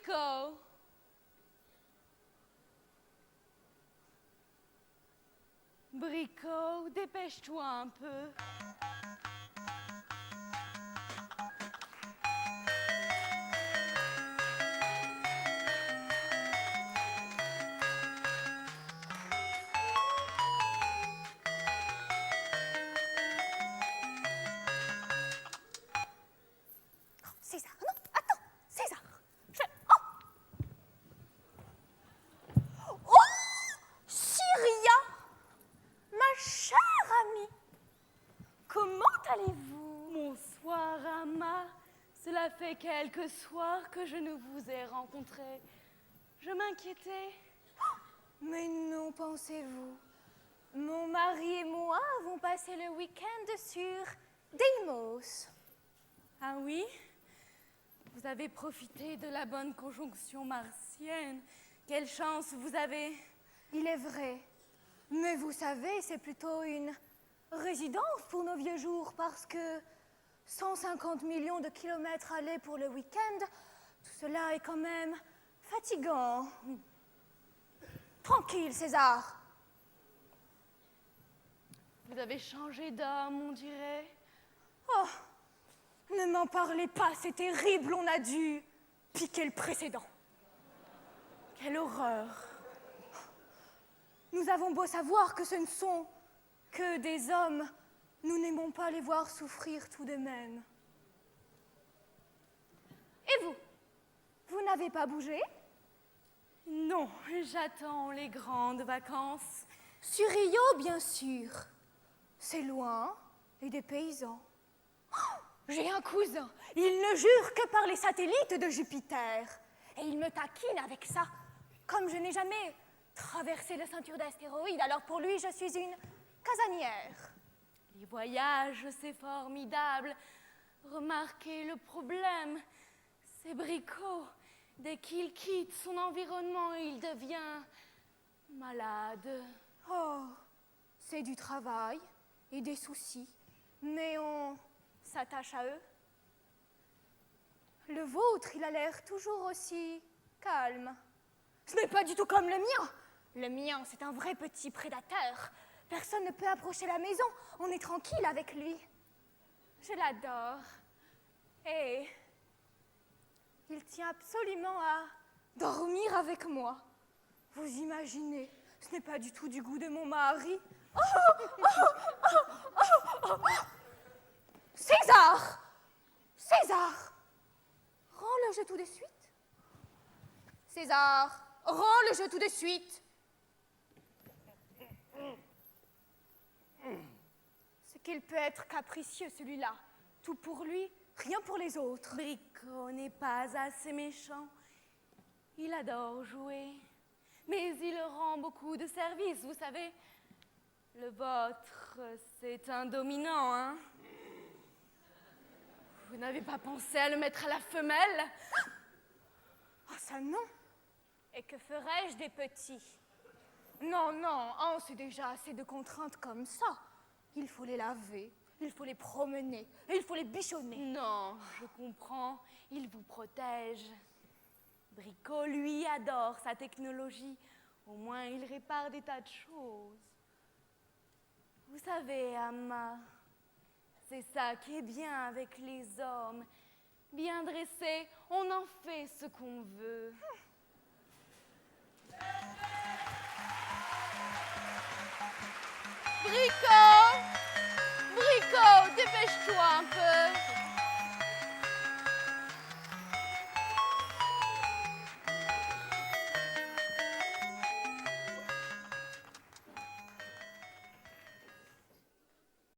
Bricot. Bricot, dépêche-toi un peu. César, non, attends, César. Oh, Syria, ma chère amie, comment allez-vous? Bonsoir, Amma. Cela fait quelques soirs que je ne vous ai rencontré. Je m'inquiétais. Mais non, pensez-vous. Mon mari et moi avons passé le week-end sur Deimos. Ah oui? Vous avez profité de la bonne conjonction martienne. Quelle chance vous avez. Il est vrai. Mais vous savez, c'est plutôt une résidence pour nos vieux jours parce que 150 millions de kilomètres allés pour le week-end, tout cela est quand même fatigant. Tranquille, César. Vous avez changé d'homme, on dirait. Oh, ne m'en parlez pas, c'est terrible, on a dû piquer le précédent. Quelle horreur. Nous avons beau savoir que ce ne sont que des hommes, nous n'aimons pas les voir souffrir tout de même. Et vous? Vous n'avez pas bougé? Non, j'attends les grandes vacances. Sur Rio, bien sûr. C'est loin, et des paysans. Oh, j'ai un cousin, il ne jure que par les satellites de Jupiter. Et il me taquine avec ça. Comme je n'ai jamais traversé la ceinture d'astéroïdes, alors pour lui, je suis une casanière. Les voyages, c'est formidable. Remarquez le problème, c'est Bricot. Dès qu'il quitte son environnement, il devient malade. Oh, c'est du travail et des soucis, mais on s'attache à eux. Le vôtre, il a l'air toujours aussi calme. Ce n'est pas du tout comme le mien. Le mien, c'est un vrai petit prédateur. Personne ne peut approcher la maison. On est tranquille avec lui. Je l'adore. Et il tient absolument à dormir avec moi. Vous imaginez, ce n'est pas du tout du goût de mon mari. César! César! Rends le jeu tout de suite. César, rends le jeu tout de suite. C'est qu'il peut être capricieux, celui-là. Tout pour lui, rien pour les autres. Bricot n'est pas assez méchant. Il adore jouer. Mais il rend beaucoup de services, vous savez. Le vôtre, c'est un dominant, hein? Vous n'avez pas pensé à le mettre à la femelle? Ah, ça non. Et que ferais-je des petits? Non, non, oh, c'est déjà assez de contraintes comme ça. Il faut les laver, il faut les promener, et il faut les bichonner. Non, je comprends. Il vous protège. Bricot, lui, adore sa technologie. Au moins, il répare des tas de choses. Vous savez, Amma, c'est ça qui est bien avec les hommes. Bien dressés, on en fait ce qu'on veut. Bricot! Bricot, dépêche-toi un peu.